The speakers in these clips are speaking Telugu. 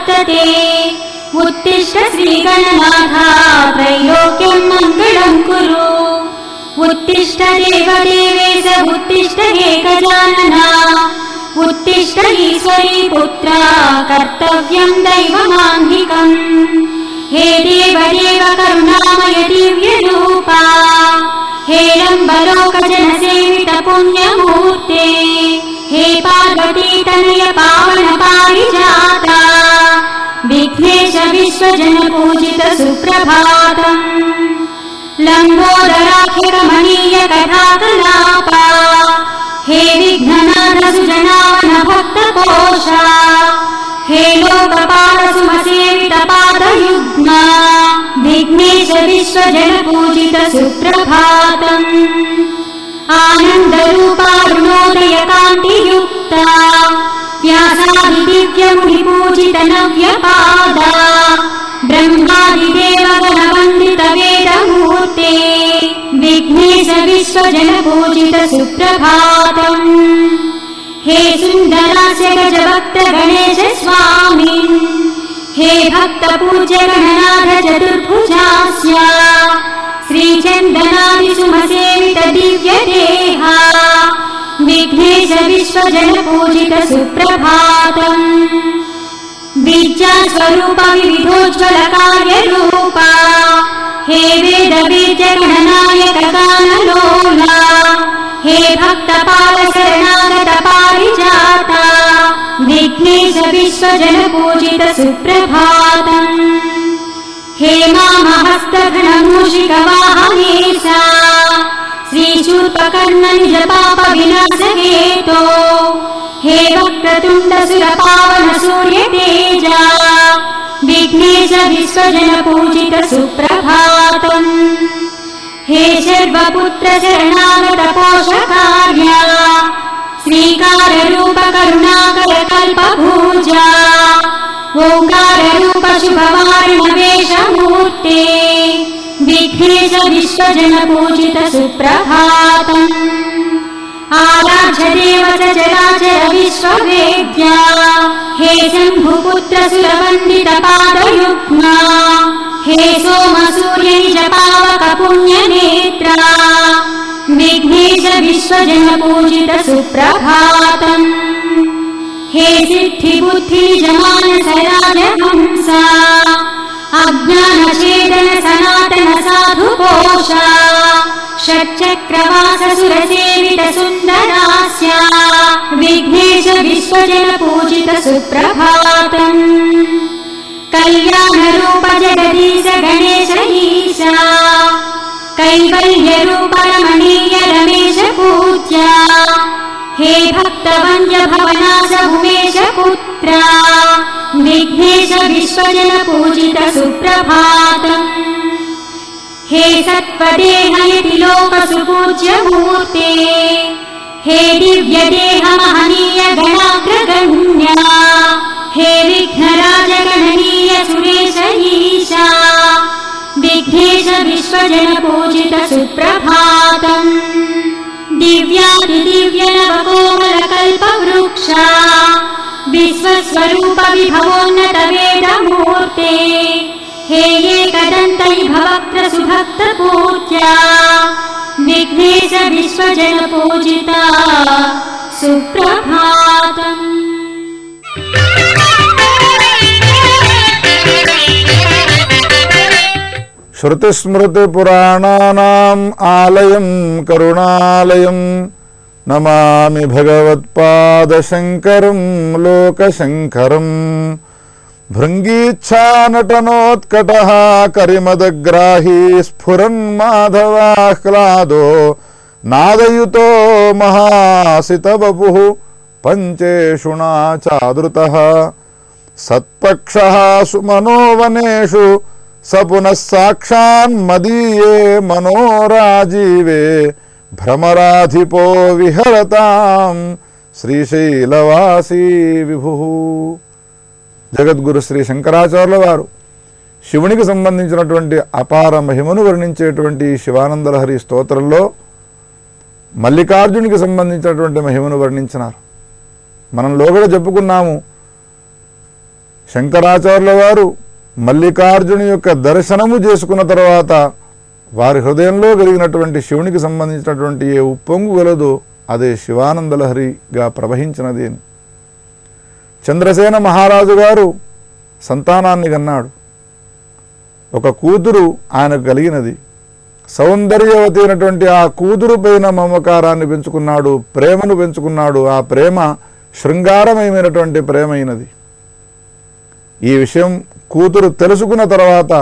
वर्तते। उत्तिष्ठ श्रीगणनाथ त्रैलोक्यं मङ्गलं कुरु। उत्तिष्ठ देवदेवेश उत्तिष्ठ एकजानन। उत्तिष्ठ ईश्वरी पुत्र कर्तव्यं दैवमान्धिकम्। हे देवदेव करुणामय दिव्यरूपा हे लम्बलोकजनसेवित पुण्यमूर्ते हे पार्वती तनय पावन पारिजाता विघ्नेश विश्वजन पूजित सुप्रभातम्। लम्बोदराखिलमणीय कथाकलापा हे विघ्ननाथ सुजनावन भक्तकोशा हे लोकपाल सुमसेवित पादयुग्मा विघ्नेश विश्वजन पूजित सुप्रभातम्। आनन्दरूपा अरुणोदय कान्तियुक्ता व्यासादि दिव्यमुनि पूजित नव्यपादा ब्रह्मादिदेव गणवन्दित वेदमूर्ते विघ्नेश विश्वजन पूजित सुप्रभातम्। हे सुन्दरास्य गजभक्त गणेश स्वामिन् हे भक्त पूज्य गणनाथ चतुर्भुजास्य श्रीचन्दनादि सुमसेवित दिव्य देहा विघ्नेश विश्वजन पूजित सुप्रभातम्। विद्या स्वरूप विविधोज्ज्वल कार्यरूपा हे वेद बीज गणनायक गानलोला हे भक्तपाल शरणागत पारिजाता विघ्नेश विश्वजन पूजित सुप्रभातम्। हे मामहस्तघन मूषिक वाहनेशा श्रीशूर्पकर्ण निज पाप विनाश हेतो हे वक्रतुण्ड सुर पावन सूर्य तेजा विघ्नेश विश्वजन पूजित सुप्रभातम्। हे सर्वपुत्र शरणागत पोषकार्या श्रीकार रूप करुणाकर कल्पभूजा ओंकार रूप शुभवारण वेशमूर्ते विघ्नेश विश्वजन पूजित सुप्रभातम्। आराध्य देव चराचर विश्ववेद्या हे शम्भुपुत्र सुरवन्दित पादयुग्मा हे सोम सूर्य निज पावक पुण्यनेत्रा विघ्नेश विश्वजन पूजित सुप्रभातम्। हे सिद्धि बुद्धि निज मानस राजहंसा अज्ञानछेदन सनातन साधु पोषा षट्चक्रवास सुरसेवित सुन्दरास्य विघ्नेश विश्वजन पूजित सुप्रभातम्। कल्याण रूप जगदीश गणेश ईशा कैवल्य रूप रमणीय रमेश पूज्या हे भक्तवन्द्य भवनाश भुवेश पुत्रा विघ्नेश विश्वजन पूजित सुप्रभातम्। हे सत्त्वदेहयति लोक सुपूज्य मूर्ते हे दिव्य देह महनीय गणाग्रगण्या हे विघ्नराज गणनीय सुरेश ईशा विघ्नेश विश्वजन पूजित सुप्रभातम्। दिव्यादिदिव्य नवकोमल कल्पवृक्षा विश्वस्वरूप विभवोन्नत वेदमूर्ते हे एकदन्तै भवक्त्र सुभक्त पूज्या विघ्नेश विश्वजन पूजिता सुप्रभातम्। श्रुतिस्मृतिपुराणानाम् आलयं करुणालयं नमामि भगवत्पादशङ्करं लोकशङ्करम्। भृङ्गीच्छानटनोत्कटः करिमदग्राही स्फुरन्माधवाह्लादो नादयुतो महासितवपुः पञ्चेषुणा चादृतः सत्पक्षः सुमनोवनेषु स पुनः साक्षान्मदीये मनोराजीवे भ्रमराधिपो विहरतां శ్రీశైలవాసీ విభుః. జగద్గురు శ్రీ శంకరాచార్యుల వారు శివునికి సంబంధించినటువంటి అపార మహిమను వర్ణించేటువంటి శివానందలహరి స్తోత్రంలో మల్లికార్జునికి సంబంధించినటువంటి మహిమను వర్ణించినారు. మనం లోగడ చెప్పుకున్నాము, శంకరాచార్యుల వారు మల్లికార్జుని యొక్క దర్శనము చేసుకున్న తర్వాత వారి హృదయంలో కలిగినటువంటి శివునికి సంబంధించినటువంటి ఏ ఉప్పొంగు గలదో అదే శివానందలహరిగా ప్రవహించినది అని. చంద్రసేన మహారాజు గారు సంతానాన్ని కన్నాడు. ఒక కూతురు ఆయనకు కలిగినది. సౌందర్యవతి అయినటువంటి ఆ కూతురు పైన మమకారాన్ని పెంచుకున్నాడు, ప్రేమను పెంచుకున్నాడు. ఆ ప్రేమ శృంగారమయమైనటువంటి ప్రేమ అయినది. ఈ విషయం కూతురు తెలుసుకున్న తర్వాత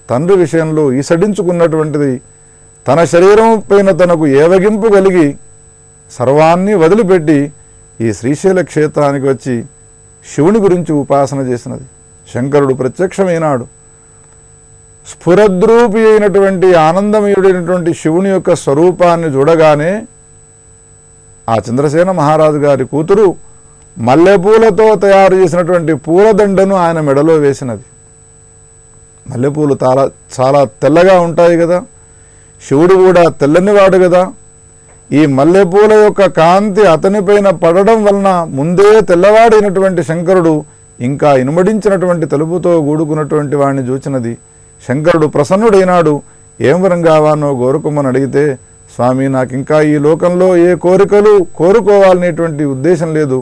తండ్రి విషయంలో ఈసడించుకున్నటువంటిది తన శరీరం పైన తనకు ఏవగింపు కలిగి సర్వాన్ని వదిలిపెట్టి ఈ శ్రీశైల క్షేత్రానికి వచ్చి శివుని గురించి ఉపాసన చేసినది. శంకరుడు ప్రత్యక్షమైనాడు. స్ఫురద్రూపి అయినటువంటి ఆనందమయుడైనటువంటి శివుని యొక్క స్వరూపాన్ని చూడగానే ఆ చంద్రసేన మహారాజు గారి కూతురు మల్లెపూలతో తయారు చేసినటువంటి పూలదండను ఆయన మెడలో వేసినది. మల్లెపూలు చాలా తెల్లగా ఉంటాయి కదా, శివుడు కూడా తెల్లనివాడు కదా. ఈ మల్లెపూల యొక్క కాంతి అతనిపైన పడడం వలన ముందే తెల్లవాడైనటువంటి శంకరుడు ఇంకా ఇనుమడించినటువంటి తెలుపుతో కూడుకున్నటువంటి వాడిని చూచినది. శంకరుడు ప్రసన్నుడైనాడు. ఏం వరం కావానో కోరుకోమని అడిగితే, స్వామి నాకు ఇంకా ఈ లోకంలో ఏ కోరికలు కోరుకోవాలనేటువంటి ఉద్దేశం లేదు,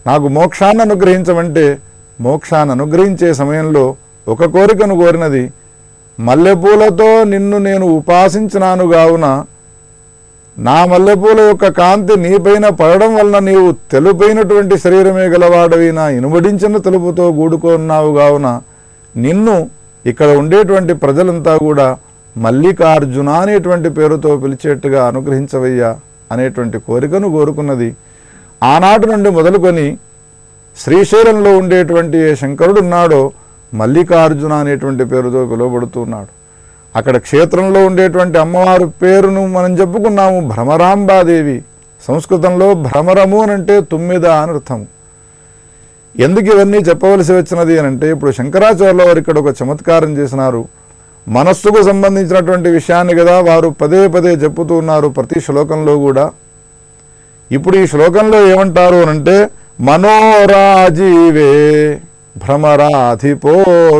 నాకు మోక్షాన్ని అనుగ్రహించమంటే మోక్షాన్ని అనుగ్రహించే సమయంలో ఒక కోరికను కోరినది. మల్లెపూలతో నిన్ను నేను ఉపాసించినాను కావున నా మల్లెపూల యొక్క కాంతి నీపైన పడడం వలన నీవు తెలుపైనటువంటి శరీరమే గలవాడవి, నా ఇనుబడించిన తెలుపుతో కూడుకున్నావు కావున నిన్ను ఇక్కడ ఉండేటువంటి ప్రజలంతా కూడా మల్లికార్జున అనేటువంటి పేరుతో పిలిచేట్టుగా అనుగ్రహించవయ్యా అనేటువంటి కోరికను కోరుకున్నది. ఆనాటి నుండి మొదలుకొని శ్రీశైలంలో ఉండేటువంటి ఏ శంకరుడు ఉన్నాడో మల్లికార్జున అనేటువంటి పేరుతో పిలువబడుతున్నాడు. అక్కడ క్షేత్రంలో ఉండేటువంటి అమ్మవారి పేరును మనం చెప్పుకున్నాము, భ్రమరాంబాదేవి. సంస్కృతంలో భ్రమరము అనంటే తుమ్మిద అని అర్థము. ఎందుకు ఇవన్నీ చెప్పవలసి వచ్చినది అని అంటే, ఇప్పుడు శంకరాచార్యుల వారు ఇక్కడ ఒక చమత్కారం చేసినారు. మనస్సుకు సంబంధించినటువంటి విషయాన్ని కదా వారు పదే పదే చెప్పుతూ ఉన్నారు ప్రతి శ్లోకంలో కూడా. ఇప్పుడు ఈ శ్లోకంలో ఏమంటారు అనంటే, మనోరాజీవే భ్రమరాధిపో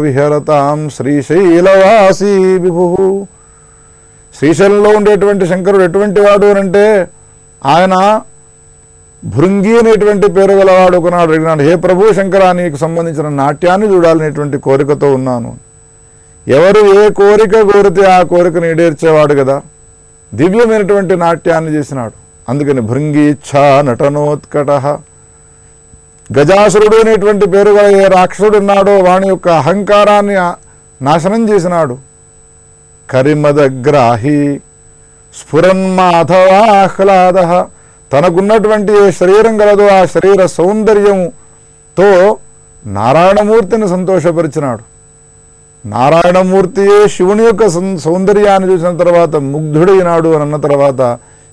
విహరతాం శ్రీశైలవాసీ విభు. శ్రీశైలంలో ఉండేటువంటి శంకరుడు ఎటువంటి వాడు అనంటే, ఆయన భృంగి అనేటువంటి పేరు గలవాడు. ఒకనాడు అడిగినాడు, హే ప్రభు శంకర, నీకు సంబంధించిన నాట్యాన్ని చూడాలనేటువంటి కోరికతో ఉన్నాను. ఎవరు ఏ కోరిక కోరితే ఆ కోరికను ఈడేర్చేవాడు కదా. దివ్యమైనటువంటి నాట్యాన్ని చేసినాడు. అందుకని భృంగీచ్ఛా నటనోత్కట. గజాసురుడు అనేటువంటి పేరు గల ఏ రాక్షసుడు ఉన్నాడో వాని యొక్క అహంకారాన్ని నాశనం చేసినాడు. కరిమదగ్రాహి స్ఫురన్మాధవాహ్లాద. తనకున్నటువంటి ఏ శరీరం గలదో ఆ శరీర సౌందర్యంతో నారాయణమూర్తిని సంతోషపరిచినాడు. నారాయణమూర్తియే శివుని యొక్క సౌందర్యాన్ని చూసిన తర్వాత ముగ్ధుడైనాడు అని అన్న తర్వాత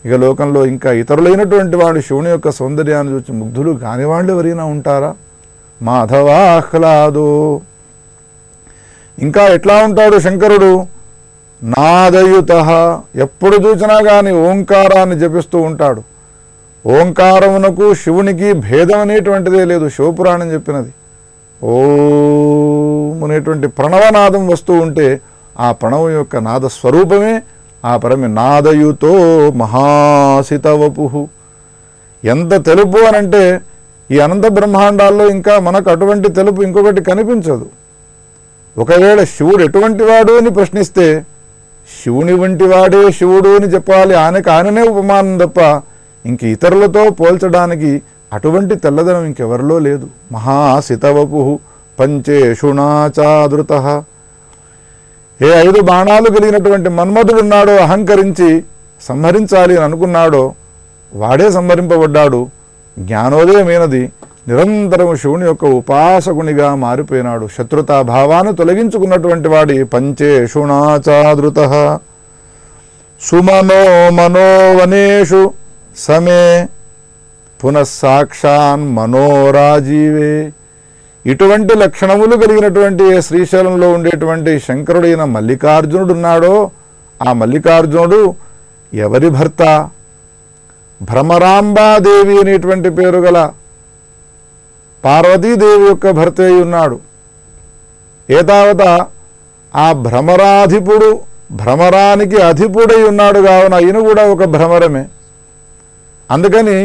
ఇక లోకంలో ఇంకా ఇతరులైనటువంటి వాడు శివుని యొక్క సౌందర్యాన్ని చూసి ముగ్ధులు కాని వాళ్ళు ఎవరైనా ఉంటారా? మాధవాహ్లాదో. ఇంకా ఎట్లా ఉంటాడు శంకరుడు? నాదయుత. ఎప్పుడు చూసినా కానీ ఓంకారాన్ని జపిస్తూ ఉంటాడు. ఓంకారమునకు శివునికి భేదం అనేటువంటిదే లేదు. శివపురాణం చెప్పినది. ఓం అనేటువంటి ప్రణవనాదం వస్తూ ఉంటే ఆ ప్రణవం యొక్క నాద స్వరూపమే ఆ పరమే. నాదయుతో మహాసితవపు. ఎంత తెలుపు అనంటే ఈ అనంత బ్రహ్మాండాల్లో ఇంకా మనకు అటువంటి తెలుపు ఇంకొకటి కనిపించదు. ఒకవేళ శివుడు ఎటువంటి వాడు అని ప్రశ్నిస్తే శివుని వంటి వాడే శివుడు అని చెప్పాలి. ఆయననే ఉపమానం తప్ప ఇంక ఇతరులతో పోల్చడానికి అటువంటి తెల్లదనం ఇంకెవరిలో లేదు. మహాసితవపు పంచేషుణాచాదృత. ఏ 5 బాణాలు కలిగినటువంటి మన్మధుడున్నాడో, అహంకరించి సంహరించాలి అని అనుకున్నాడో వాడే సంహరింపబడ్డాడు. జ్ఞానోదయమైనది. నిరంతరం శివుని యొక్క ఉపాసకునిగా మారిపోయినాడు. శత్రుతాభావాన్ని తొలగించుకున్నటువంటి వాడి పంచేషుణాచాదృత. సుమనో మనోవనేషు సమే పునఃసాక్షాన్ మనోరాజీవే. ఇటువంటి లక్షణములు కలిగినటువంటి శ్రీశైలంలో ఉండేటువంటి శంకరుడైన మల్లికార్జునుడు ఉన్నాడో ఆ మల్లికార్జునుడు ఎవరి భర్త? భ్రమరాంబాదేవి అనేటువంటి పేరు గల పార్వతీదేవి యొక్క భర్త అయి ఉన్నాడు. ఏతావత ఆ భ్రమరాధిపుడు భ్రమరానికి అధిపుడై ఉన్నాడు కావున ఈయన కూడా ఒక భ్రమరమే. అందుకని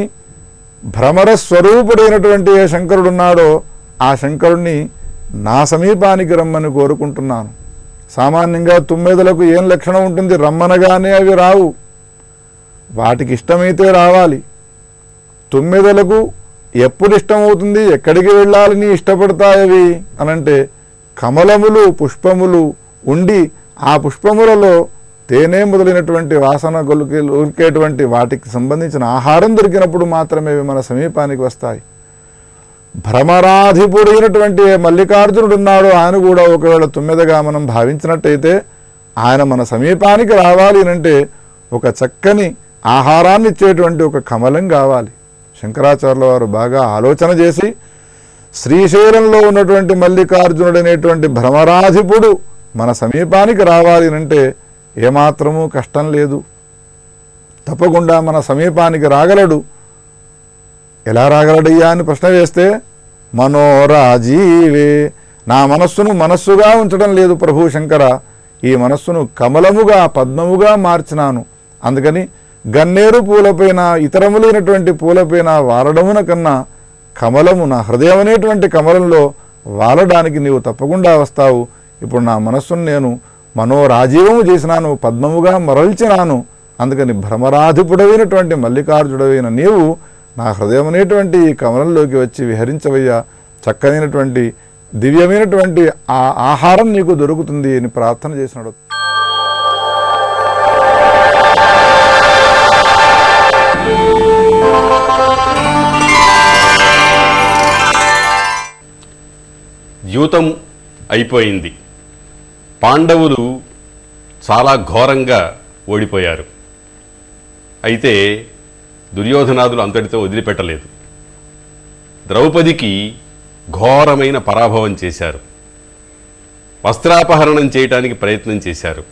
భ్రమర స్వరూపుడైనటువంటి ఏ శంకరుడున్నాడో ఆ శంకరుణ్ణి నా సమీపానికి రమ్మని కోరుకుంటున్నాను. సామాన్యంగా తుమ్మెదలకు ఏం లక్షణం ఉంటుంది? రమ్మనగానే అవి రావు, వాటికి ఇష్టమైతే రావాలి. తుమ్మెదలకు ఎప్పుడు ఇష్టమవుతుంది, ఎక్కడికి వెళ్ళాలని ఇష్టపడతాయవి అనంటే కమలములు పుష్పములు ఉండి ఆ పుష్పములలో తేనె మొదలైనటువంటి వాసన గొలికేటువంటి వాటికి సంబంధించిన ఆహారం దొరికినప్పుడు మాత్రమే అవి మన సమీపానికి వస్తాయి. భ్రమరాధిపుడైనటువంటి మల్లికార్జునుడు ఉన్నాడు, ఆయన కూడా ఒకవేళ తుమ్మెదగా మనం భావించినట్టయితే ఆయన మన సమీపానికి రావాలి అంటే ఒక చక్కని ఆహారాన్ని ఇచ్చేటువంటి ఒక కమలం కావాలి. శంకరాచార్యుల వారు బాగా ఆలోచన చేసి శ్రీశైలంలో ఉన్నటువంటి మల్లికార్జునుడు అనేటువంటి భ్రమరాధిపుడు మన సమీపానికి రావాలి అంటే ఏమాత్రమూ కష్టం లేదు, తప్పకుండా మన సమీపానికి రాగలడు. ఎలా రాగలడయ్యా అని ప్రశ్న వేస్తే మనోరాజీవే, నా మనస్సును మనస్సుగా ఉంచడం లేదు ప్రభు శంకర, ఈ మనస్సును కమలముగా పద్మముగా మార్చినాను. అందుకని గన్నేరు పూలపైన ఇతరములైనటువంటి పూలపైన వాలడమున కన్నా కమలము నా హృదయం అనేటువంటి కమలంలో వాలడానికి నీవు తప్పకుండా వస్తావు. ఇప్పుడు నా మనస్సును నేను మనోరాజీవము చేసినాను, పద్మముగా మరల్చినాను. అందుకని భ్రమరాధిపుడైనటువంటి మల్లికార్జుడైన నీవు నా హృదయం అనేటువంటి ఈ కమలంలోకి వచ్చి విహరించవయ్యా, చక్కనైనటువంటి దివ్యమైనటువంటి ఆ ఆహారం నీకు దొరుకుతుంది అని ప్రార్థన చేసినాడు. యూతం అయిపోయింది. పాండవులు చాలా ఘోరంగా ఓడిపోయారు. అయితే దుర్యోధనాదులు అంతటితో వదిలిపెట్టలేదు. ద్రౌపదికి ఘోరమైన పరాభవం చేశారు. వస్త్రాపహరణం చేయటానికి ప్రయత్నం చేశారు.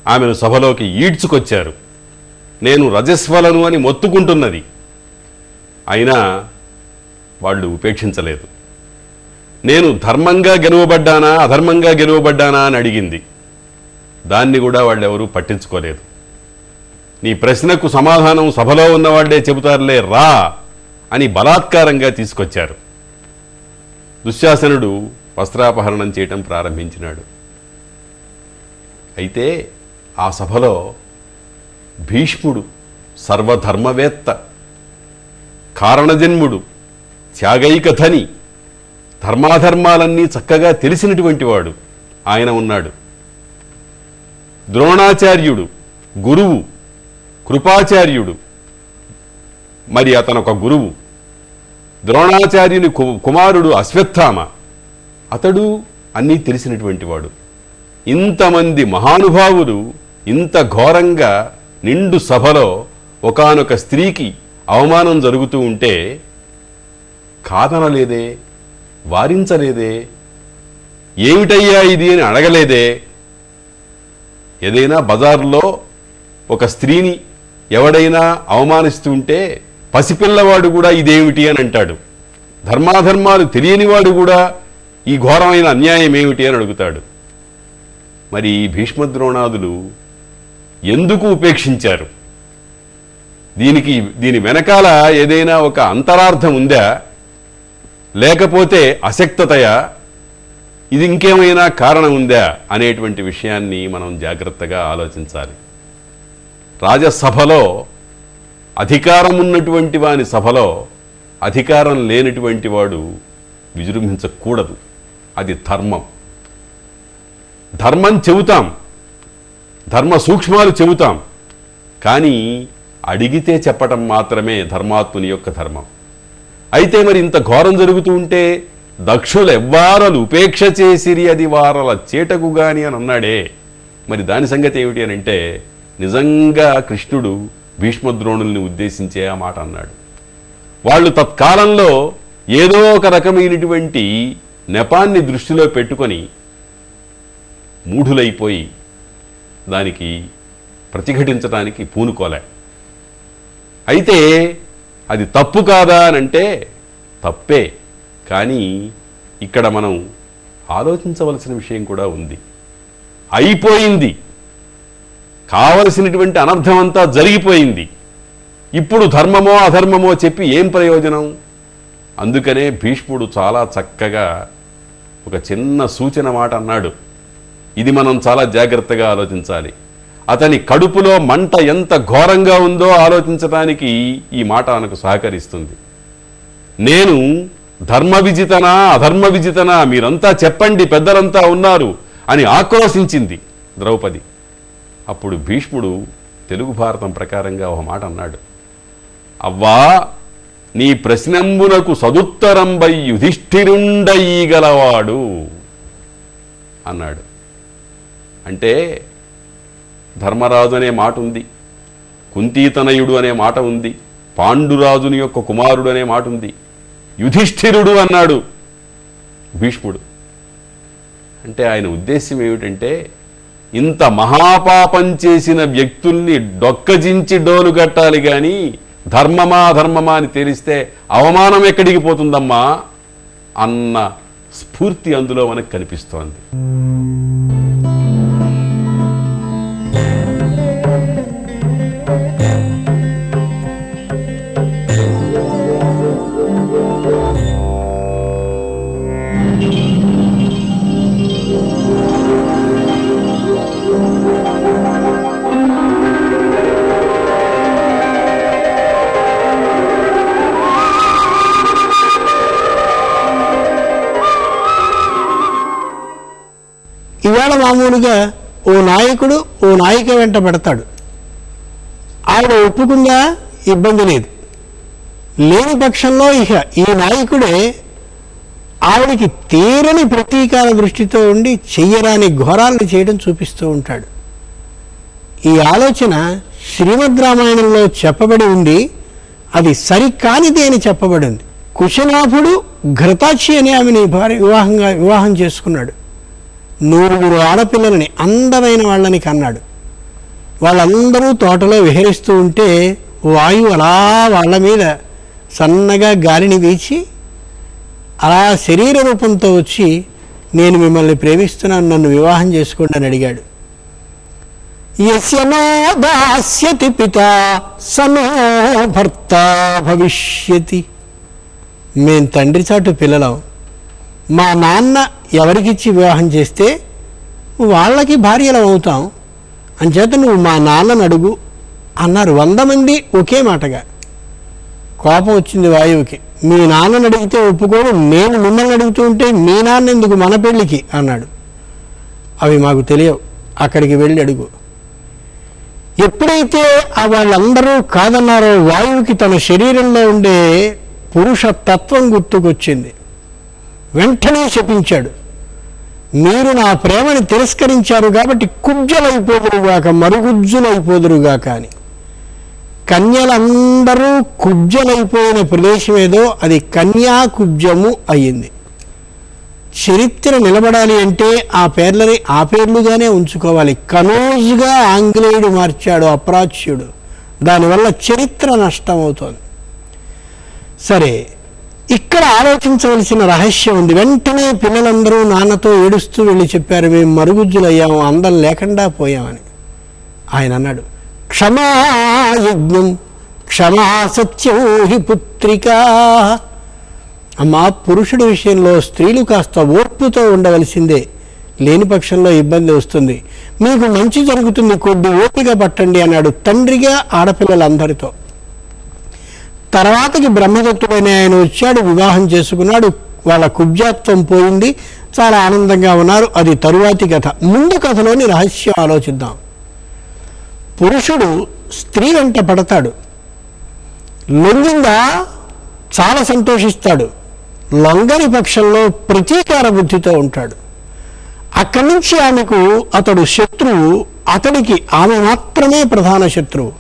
ఆమెను సభలోకి ఈడ్చుకొచ్చారు. నేను రజస్వలను అని మొత్తుకుంటున్నది. అయినా వాళ్ళు ఉపేక్షించలేదు. నేను ధర్మంగా గెలువబడ్డానా అధర్మంగా గెలువబడ్డానా అని అడిగింది. దాన్ని కూడా వాళ్ళెవరూ పట్టించుకోలేదు. నీ ప్రశ్నకు సమాధానం సభలో ఉన్నవాళ్లే చెబుతారులే రా అని బలాత్కారంగా తీసుకొచ్చారు. దుశ్శాసనుడు వస్త్రాపహరణం చేయటం ప్రారంభించినాడు. అయితే ఆ సభలో భీష్ముడు సర్వధర్మవేత్త, కారణజన్ముడు, త్యాగైకధని, ధర్మాధర్మాలన్నీ చక్కగా తెలిసినటువంటి వాడు ఆయన ఉన్నాడు. ద్రోణాచార్యుడు గురువు, కృపాచార్యుడు మరి అతనొక గురువు. ద్రోణాచార్యుని కుమారుడు అశ్వత్థామ, అతడు అన్నీ తెలిసినటువంటి వాడు. ఇంతమంది మహానుభావులు ఇంత ఘోరంగా నిండు సభలో ఒకానొక స్త్రీకి అవమానం జరుగుతూ ఉంటే కాదనలేదే, వారించలేదే, ఏమిటయ్యా ఇది అని అడగలేదే. ఏదైనా బజార్లో ఒక స్త్రీని ఎవడైనా అవమానిస్తూ ఉంటే పసిపిల్లవాడు కూడా ఇదేమిటి అని అంటాడు. ధర్మాధర్మాలు తెలియనివాడు కూడా ఈ ఘోరమైన అన్యాయం ఏమిటి అని అడుగుతాడు. మరి భీష్మద్రోణాదులు ఎందుకు ఉపేక్షించారు? దీని వెనకాల ఏదైనా ఒక అంతరార్థం ఉందా, లేకపోతే అశక్తతయా, ఇది ఇంకేమైనా కారణం ఉందా అనేటువంటి విషయాన్ని మనం జాగ్రత్తగా ఆలోచించాలి. రాజసభలో అధికారం ఉన్నటువంటి వాని సభలో అధికారం లేనటువంటి వాడు విజృంభించకూడదు. అది ధర్మం. ధర్మం చెబుతాం, ధర్మ సూక్ష్మాలు చెబుతాం, కానీ అడిగితే చెప్పటం మాత్రమే ధర్మాత్ముని యొక్క ధర్మం. అయితే మరి ఇంత ఘోరం జరుగుతూ ఉంటే దక్షులు ఎవ్వారలు ఉపేక్ష చేసిరి అది వారల చేటకు గాని అని అన్నాడే. మరి దాని సంగతి ఏమిటి అని అంటే నిజంగా కృష్ణుడు భీష్మద్రోణుల్ని ఉద్దేశించే ఆ మాట అన్నాడు. వాళ్ళు తత్కాలంలో ఏదో ఒక రకమైనటువంటి నెపాన్ని దృష్టిలో పెట్టుకొని మూఢులైపోయి దానికి ప్రతిఘటించడానికి పూనుకోలే. అయితే అది తప్పు కాదా అనంటే తప్పే. కానీ ఇక్కడ మనం ఆలోచించవలసిన విషయం కూడా ఉంది. అయిపోయింది, కావలసినటువంటి అనర్థం అంతా జరిగిపోయింది. ఇప్పుడు ధర్మమో అధర్మమో చెప్పి ఏం ప్రయోజనం? అందుకనే భీష్ముడు చాలా చక్కగా ఒక చిన్న సూచన మాట అన్నాడు. ఇది మనం చాలా జాగ్రత్తగా ఆలోచించాలి. అతని కడుపులో మంట ఎంత ఘోరంగా ఉందో ఆలోచించడానికి ఈ మాట మనకు సహకరిస్తుంది. నేను ధర్మ విజితనా అధర్మ విజితనా మీరంతా చెప్పండి, పెద్దలంతా ఉన్నారు అని ఆక్రోశించింది ద్రౌపది. అప్పుడు భీష్ముడు తెలుగు భారతం ప్రకారంగా ఒక మాట అన్నాడు. అవ్వా, నీ ప్రశ్నంబునకు సదుత్తరంబై యుధిష్ఠిరుండయ్యగలవాడు అన్నాడు. అంటే ధర్మరాజు అనే మాట ఉంది, కుంతీతనయుడు అనే మాట ఉంది, పాండురాజుని యొక్క కుమారుడు అనే మాట ఉంది, యుధిష్ఠిరుడు అన్నాడు భీష్ముడు. అంటే ఆయన ఉద్దేశ్యం ఏమిటంటే, ఇంత మహాపాపం చేసిన వ్యక్తుల్ని డొక్కజించి డోలు కట్టాలి కానీ ధర్మమా ధర్మమా అని తెలిస్తే అవమానం ఎక్కడికి పోతుందమ్మా అన్న స్ఫూర్తి అందులో మనకు కనిపిస్తోంది. ఇవాళ మామూలుగా ఓ నాయకుడు ఓ నాయిక వెంట పెడతాడు. ఆవిడ ఒప్పుకుందా ఇబ్బంది లేదు. లేని పక్షంలో ఇక ఈ నాయకుడే ఆవిడికి తీరని ప్రతీకార దృష్టితో ఉండి చెయ్యరాని ఘోరాలను చేయడం చూపిస్తూ ఉంటాడు. ఈ ఆలోచన శ్రీమద్ రామాయణంలో చెప్పబడి ఉంది. అది సరికానిది అని చెప్పబడి ఉంది. కుశనాభుడు ఘృతాచి అనే ఆమెని వివాహం చేసుకున్నాడు. 9 ఆడపిల్లలని, అందమైన వాళ్ళని కన్నాడు. వాళ్ళందరూ తోటలో విహరిస్తూ ఉంటే వాయువు అలా వాళ్ళ మీద సన్నగా గాలిని వీచి అలా శరీర రూపంతో వచ్చి, నేను మిమ్మల్ని ప్రేమిస్తున్నాను, నన్ను వివాహం చేసుకోండి అని అడిగాడు. యస్య దాస్యతి పితా సనో భర్త భవిష్యతి. మేం తండ్రి చాటు పిల్లలం, మా నాన్న ఎవరికిచ్చి వివాహం చేస్తే వాళ్ళకి భార్యలం అవుతాం, అంచేత నువ్వు మా నాన్నను అడుగు అన్నారు 100 మంది ఒకే మాటగా. కోపం వచ్చింది వాయువుకి. మీ నాన్నను అడిగితే ఒప్పుకోడు, నేను మిమ్మల్ని అడుగుతూ ఉంటే మీ నాన్న ఎందుకు మన పెళ్ళికి అన్నాడు. అవి మాకు తెలియవు, అక్కడికి వెళ్ళి అడుగు. ఎప్పుడైతే వాళ్ళందరూ కాదన్నారో వాయువుకి తన శరీరంలో ఉండే పురుష తత్వం గుర్తుకొచ్చింది. వెంటనే శపించాడు. మీరు నా ప్రేమని తిరస్కరించారు కాబట్టి కుబ్జలైపోదురుగాక, మరుగుజ్జులైపోదురుగాక అని. కన్యలందరూ కుబ్జలైపోయిన ప్రదేశం ఏదో అది కన్యాకుబ్జము అయ్యింది. చరిత్ర నిలబడాలి అంటే ఆ పేర్లని ఆ పేర్లుగానే ఉంచుకోవాలి. కనోజ్గా ఆంగ్లేయుడు మార్చాడు, అప్రాచ్యుడు. దానివల్ల చరిత్ర నష్టం అవుతోంది. సరే, ఇక్కడ ఆలోచించవలసిన రహస్యం ఉంది. వెంటనే పిల్లలందరూ నాన్నతో ఏడుస్తూ వెళ్ళి చెప్పారు, మేము మరుగుజ్జులయ్యాము, అందం లేకుండా పోయామని. ఆయన అన్నాడు, క్షమాయజ్ఞం క్షమా సత్యం హి పుత్రికా. అమ్మా, పురుషుడి విషయంలో స్త్రీలు కాస్త ఓర్పుతో ఉండవలసిందే, లేని పక్షంలో ఇబ్బంది వస్తుంది. మీకు మంచి జరుగుతుంది, కొద్ది ఓపిక పట్టండి అన్నాడు తండ్రిగా ఆడపిల్లలందరితో. తర్వాతకి బ్రహ్మదత్తుడైన ఆయన వచ్చాడు, వివాహం చేసుకున్నాడు. వాళ్ళ కుబ్జాత్వం పోయింది, చాలా ఆనందంగా ఉన్నారు. అది తరువాతి కథ. ముందు కథలోని రహస్యం ఆలోచిద్దాం. పురుషుడు స్త్రీ వెంట పడతాడు, లొంగిందా చాలా సంతోషిస్తాడు, లొంగని పక్షంలో ప్రతీకార బుద్ధితో ఉంటాడు. అక్కడి నుంచి ఆమెకు అతడు శత్రువు, అతడికి ఆమె మాత్రమే ప్రధాన శత్రువు.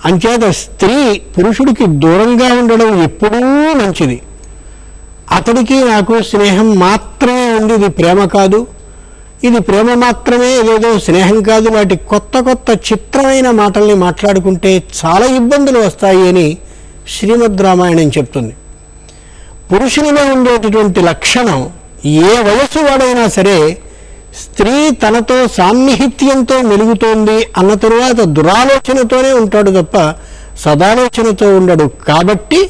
అంచేత స్త్రీ పురుషుడికి దూరంగా ఉండడం ఎప్పుడూ మంచిది. అతడికి నాకు స్నేహం మాత్రమే ఉంది, ఇది ప్రేమ కాదు, ఇది ప్రేమ మాత్రమే, ఏదేదో స్నేహం కాదు, వాటి కొత్త కొత్త చిత్రమైన మాటల్ని మాట్లాడుకుంటే చాలా ఇబ్బందులు వస్తాయి అని శ్రీమద్ రామాయణం చెప్తుంది. పురుషునిలో ఉండేటటువంటి లక్షణం ఏ వయస్సు వాడైనా సరే స్త్రీ తనతో సాన్నిహిత్యంతో మెలుగుతోంది అన్న తరువాత దురాలోచనతోనే ఉంటాడు తప్ప సదాలోచనతో ఉండడు. కాబట్టి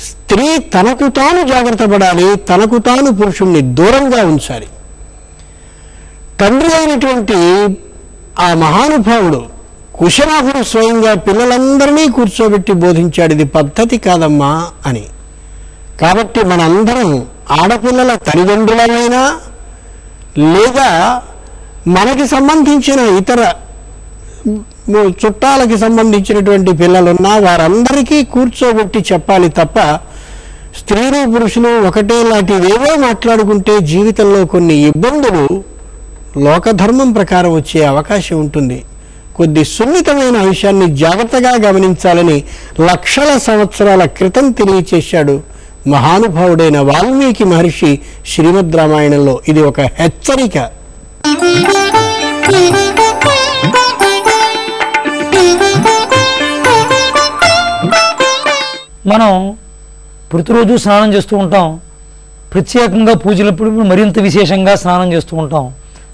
స్త్రీ తనకు తాను జాగ్రత్త పడాలి, తనకు తాను పురుషుణ్ణి దూరంగా ఉంచాలి. తండ్రి అయినటువంటి ఆ మహానుభావుడు కుశనాభుడు స్వయంగా పిల్లలందరినీ కూర్చోబెట్టి బోధించాడు, ఇది పద్ధతి కాదమ్మా అని. కాబట్టి మనందరం ఆడపిల్లల తల్లిదండ్రులమైనా లేదా మనకి సంబంధించిన ఇతర చుట్టాలకి సంబంధించినటువంటి పిల్లలున్నా వారందరికీ కూర్చోబెట్టి చెప్పాలి తప్ప స్త్రీలు పురుషులు ఒకటే లాంటివేవో మాట్లాడుకుంటే జీవితంలో కొన్ని ఇబ్బందులు లోకధర్మం ప్రకారం వచ్చే అవకాశం ఉంటుంది. కొద్ది సున్నితమైన విషయాన్ని జాగ్రత్తగా గమనించాలని లక్షల సంవత్సరాల క్రితం తెలియచేశాడు మహానుభావుడైన వాల్మీకి మహర్షి శ్రీమద్ రామాయణంలో. ఇది ఒక హెచ్చరిక. మనం ప్రతిరోజు స్నానం చేస్తూ ఉంటాం. ప్రత్యేకంగా పూజలప్పుడు మరింత విశేషంగా స్నానం చేస్తూ ఉంటాం.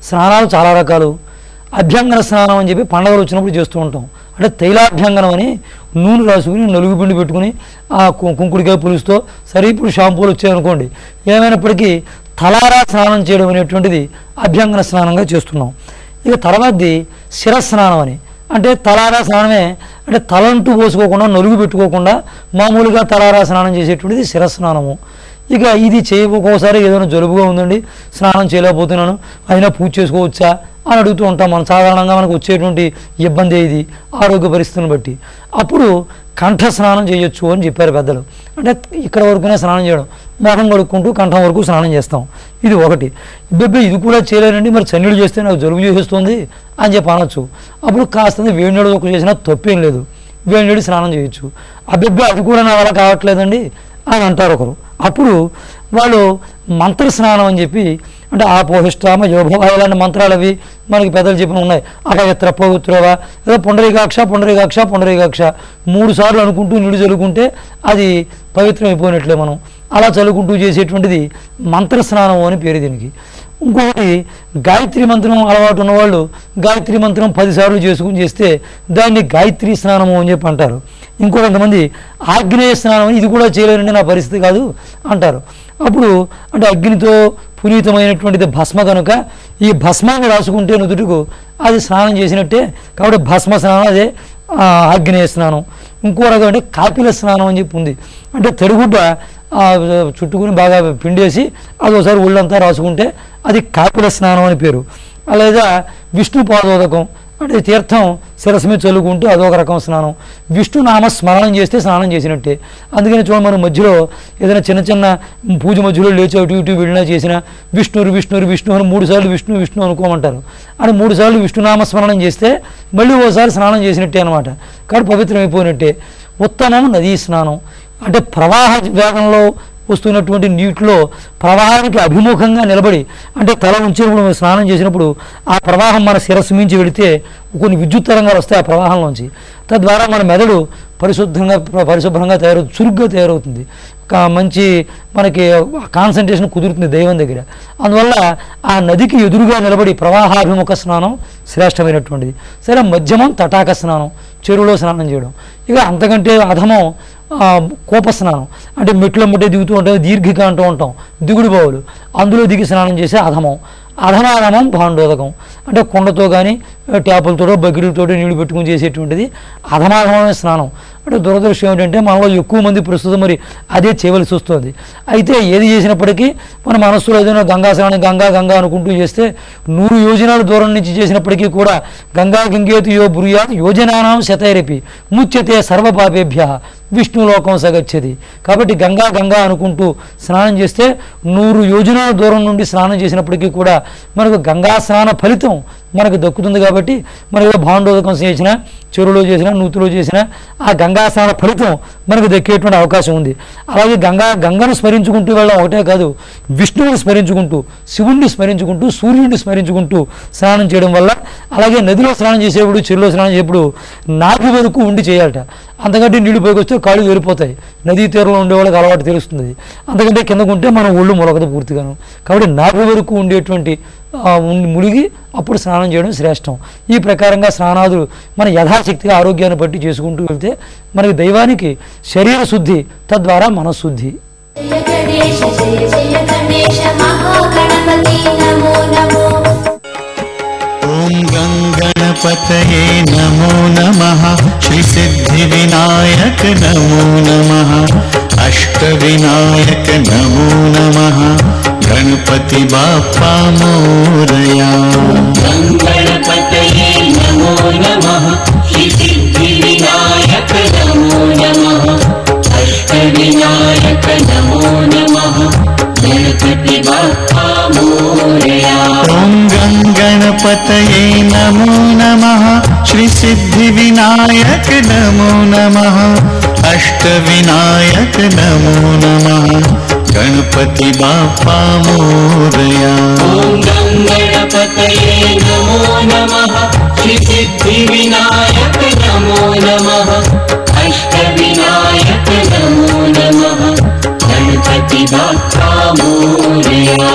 స్నానాలు చాలా రకాలు. అభ్యంగన స్నానం అని చెప్పి పండుగలు వచ్చినప్పుడు చేస్తూ ఉంటాం. అంటే తైలాభ్యంగనం అని నూనె రాసుకుని నలుగు పిండి పెట్టుకుని ఆ కుంకుడికాయ పులుసుతో, సరే ఇప్పుడు షాంపూలు వచ్చాయనుకోండి, ఏమైనప్పటికీ తలారా స్నానం చేయడం అనేటువంటిది అభ్యంగన స్నానంగా చేస్తున్నాం. ఇక తర్వాతది శిరస్నానం అని, అంటే తలారా స్నానమే, అంటే తలంటూ పోసుకోకుండా నలుగు పెట్టుకోకుండా మామూలుగా తలారా స్నానం చేసేటువంటిది శిరస్నానము. ఇక ఇది ఒక్కోసారి ఏదైనా జలుబుగా ఉందండి, స్నానం చేయలేకపోతున్నాను, అయినా పూజ చేసుకోవచ్చా అని అడుగుతూ ఉంటాం. మనం సాధారణంగా మనకు వచ్చేటువంటి ఇబ్బంది ఇది ఆరోగ్య పరిస్థితిని బట్టి. అప్పుడు కంఠ స్నానం చేయొచ్చు అని చెప్పారు పెద్దలు. అంటే ఇక్కడ వరకునే స్నానం చేయడం, మొహం కడుక్కుంటూ కంఠం వరకు స్నానం చేస్తాం. ఇది ఒకటి. ఇది కూడా చేయలేనండి, మరి చన్నీళ్ళు చేస్తే నాకు జలుబు చేసేస్తుంది అని చెప్పి అనొచ్చు. అప్పుడు కాస్త వేడి నీళ్ళు ఒక చేసినా తప్పేం లేదు, వేడి నీళ్ళు స్నానం చేయొచ్చు. అది కూడా నా వల్ల కావట్లేదండి అని అంటారు ఒకరు. అప్పుడు వాళ్ళు మంత్ర స్నానం అని చెప్పి, అంటే ఆపోహిష్టామ యోభవ ఇలాంటి మంత్రాలు అవి మనకి పెద్దలు చెప్పిన ఉన్నాయి. అపవిత్ర పవిత్రవా లేదా పుండరీకాక్ష పుండరీకాక్ష పుండరీకాక్ష 3 సార్లు అనుకుంటూ నీళ్ళు చల్లుకుంటే అది పవిత్రం అయిపోయినట్లే. మనం అలా చల్లుకుంటూ చేసేటువంటిది మంత్ర స్నానం అని పేరు దీనికి. ఇంకొకటి గాయత్రి మంత్రం అలవాటు ఉన్నవాళ్ళు గాయత్రి మంత్రం 10 సార్లు చేస్తే దాన్ని గాయత్రి స్నానము అని చెప్పి అంటారు. ఇంకొంతమంది ఆగ్నేయ స్నానం అని, ఇది కూడా చేయలేనండి నా పరిస్థితి కాదు అంటారు. అప్పుడు అంటే అగ్నితో పునీతమైనటువంటిది భస్మ కనుక ఈ భస్మాన్ని రాసుకుంటే నుదుటికు అది స్నానం చేసినట్టే. కాబట్టి భస్మ స్నానం అదే ఆగ్నేయ స్నానం. ఇంకో రకం అంటే కాపిల స్నానం అని చెప్పి ఉంది. అంటే తడిగుడ్డ చుట్టుకుని బాగా పిండేసి అది ఒకసారి ఒళ్ళంతా రాసుకుంటే అది కాపిల స్నానం అని పేరు. లేదా విష్ణు పాదోదకం, అంటే తీర్థం శిరస్సు మీద చల్లుకుంటూ అదొక రకం స్నానం. విష్ణు నామ స్మరణం చేస్తే స్నానం చేసినట్టే. అందుకని చూడండి, మనం మధ్యలో ఏదైనా చిన్న చిన్న పూజ మధ్యలో లేచి అటు ఇటు వెళ్ళినా చేసినా విష్ణురు విష్ణురు విష్ణు అని 3 సార్లు విష్ణు విష్ణు అనుకోమంటారు. అని 3 సార్లు విష్ణునామ స్మరణం చేస్తే మళ్ళీ ఓసారి స్నానం చేసినట్టే అనమాట. కాబట్టి పవిత్రమైపోయినట్టే. ఉత్తమం నదీ స్నానం, అంటే ప్రవాహ వేగంలో వస్తున్నటువంటి నీటిలో ప్రవాహానికి అభిముఖంగా నిలబడి, అంటే తల ఉంచినప్పుడు స్నానం చేసినప్పుడు ఆ ప్రవాహం మన శిరస్సు మించి వెళితే కొన్ని విద్యుత్ తరంగాలు వస్తాయి ఆ ప్రవాహంలోంచి. తద్వారా మన మెదడు పరిశుభ్రంగా తయారవుతుంది, చురుగ్గా తయారవుతుంది, మంచి మనకి కాన్సన్ట్రేషన్ కుదురుతుంది దైవం దగ్గర. అందువల్ల ఆ నదికి ఎదురుగా నిలబడి ప్రవాహాభిముఖ స్నానం శ్రేష్టమైనటువంటిది. సరే, మధ్యమం తటాక స్నానం, చెరువులో స్నానం చేయడం. ఇక అంతకంటే అధమం కోప స్నానం, అంటే మెట్ల ముట్టే దిగుతూ ఉంటాం, దీర్ఘిక అంటూ ఉంటాం, దిగుడు బావులు, అందులో దిగి స్నానం చేసే అధమం. అధమాధమం భాండోదకం, అంటే కుండతో కానీ ట్యాపులతోటో బకెట్లతోటో నీళ్లు పెట్టుకుని చేసేటువంటిది అధమాధమైన స్నానం. అంటే దురదృష్టం ఏమిటంటే మనలో ఎక్కువ మంది ప్రస్తుతం మరి అదే చేయవలసి వస్తుంది. అయితే ఏది చేసినప్పటికీ మన మనస్సులో ఏదైనా గంగా స్నానం గంగా గంగా అనుకుంటూ చేస్తే 100 యోజనాల దూరం నుంచి చేసినప్పటికీ కూడా గంగా గంగేతు యో బ్రూయాత్ యోజనానాం శతైరపి ముచ్యతే సర్వపాపేభ్య విష్ణులోకం సగచ్చది. కాబట్టి గంగా గంగా అనుకుంటూ స్నానం చేస్తే 100 యోజనాల దూరం నుండి స్నానం చేసినప్పటికీ కూడా మనకు గంగా స్నాన ఫలితం మనకు దక్కుతుంది. కాబట్టి మనకు భాండోదకం చేసినా, చెరువులో చేసినా, నూతిలో చేసినా ఆ గంగా స్నాన ఫలితం మనకు దక్కేటువంటి అవకాశం ఉంది. అలాగే గంగను స్మరించుకుంటూ వెళ్ళడం ఒకటే కాదు, విష్ణువుని స్మరించుకుంటూ, శివుణ్ణి స్మరించుకుంటూ, సూర్యుడిని స్మరించుకుంటూ స్నానం చేయడం వల్ల, అలాగే నదిలో స్నానం చేసేప్పుడు, చెరువులో స్నానం చేసేప్పుడు నాభి వరకు ఉండి చేయాలట. అంతకంటే నీళ్లు పైకి వస్తే కాళ్ళు వేరిపోతాయి. నదీ తీరంలో ఉండే వాళ్ళకి అలవాటు తెలుస్తుంది. అంతకంటే కిందకు ఉంటే మనం ఒళ్ళు మొలకదు పూర్తిగాను. కాబట్టి నాభి వరకు ఉండేటువంటి మునిగి అప్పుడు స్నానం చేయడం శ్రేష్టం. ఈ ప్రకారంగా స్నానాదులు మన యథాశక్తిగా ఆరోగ్యాన్ని బట్టి చేసుకుంటూ వెళ్తే మనకి దైవానికి శరీర శుద్ధి, తద్వారా మనశుద్ధి. జయ గణేశ జయ జయ గణేశ మహాగణపతి నమో నమో. ఓం గంగణపతయే నమో నమః. శ్రీ సిద్ధి వినాయక నమో నమః. అష్ట వినాయక నమో నమః. గణపతి బాప్పా మోరయా. గంగణపతయే నమో నమః. శ్రీ సిద్ధి వినాయక నమో నమః. అష్ట వినాయక నమో నమః. గణపతి బాప్పా మోరయా. ఓం గంగణపతయే నమో నమః. శ్రీ సిద్ధి వినాయక నమో నమః. అష్ట వినాయక నమో నమః. గణపతి బాప్పా మోరయా. ఓం గంగణపతయే నమో నమః. శ్రీ సిద్ధి వినాయక నమో నమః. అష్ట వినాయక నమో నమః. గణపతి బాప్పా మోరయా.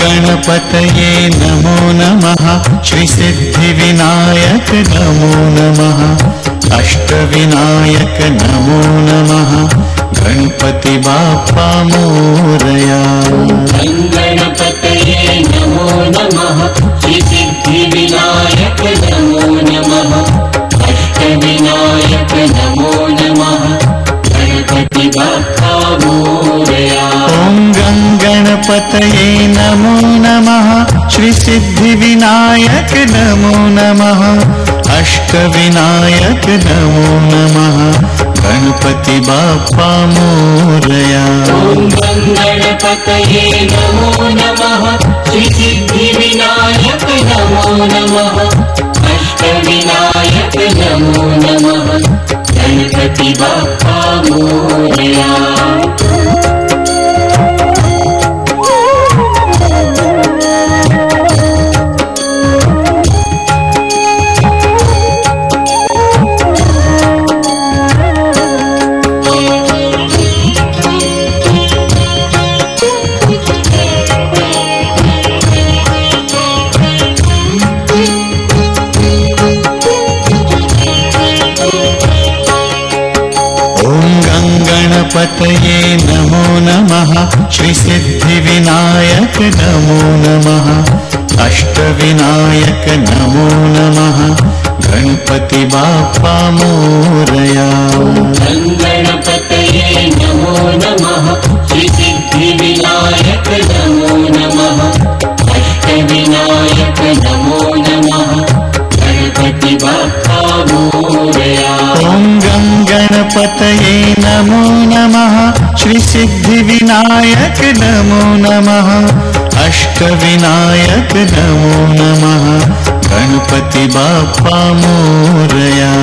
గణపతయే నమో నమః. శ్రీ సిద్ధి వినాయక నమో నమః. అష్ట వినాయక నమో నమః. గణపతి బాప్పా మోరయా. గణపతయే నమో నమః. శ్రీ సిద్ధి వినాయక నమో నమః. అష్ట వినాయక నమో నమః. గణపతి బాప్పా మోరయా. ఓం గంగణపతయే నమో నమః. శ్రీ సిద్ధి వినాయక నమో నమః. అష్ట వినాయక నమో నమః. గణపతి బాప్పా మోరయా. ఓం గణపతయే నమో నమః. శ్రీ సిద్ధి వినాయక నమో నమః. అష్ట వినాయక నమో నమః. గణపతి బాప్పా మోరయా. గణపతయే నమో నమః. శ్రీ సిద్ధి వినాయక నమో నమః. అష్ట వినాయక నమో నమః. గణపతి బాప్పా మోరయా. గణపతయే నమో నమః. శ్రీ సిద్ధి వినాయక నమో నమః. అష్ట వినాయక నమో నమః. గణపతి బాప్పా మోరయా. ఓం గంగణపతయే నమో నమః. శ్రీ సిద్ధి వినాయక నమో నమః. అష్ట వినాయక నమో నమః. గణపతి బాప్పా మోరయా.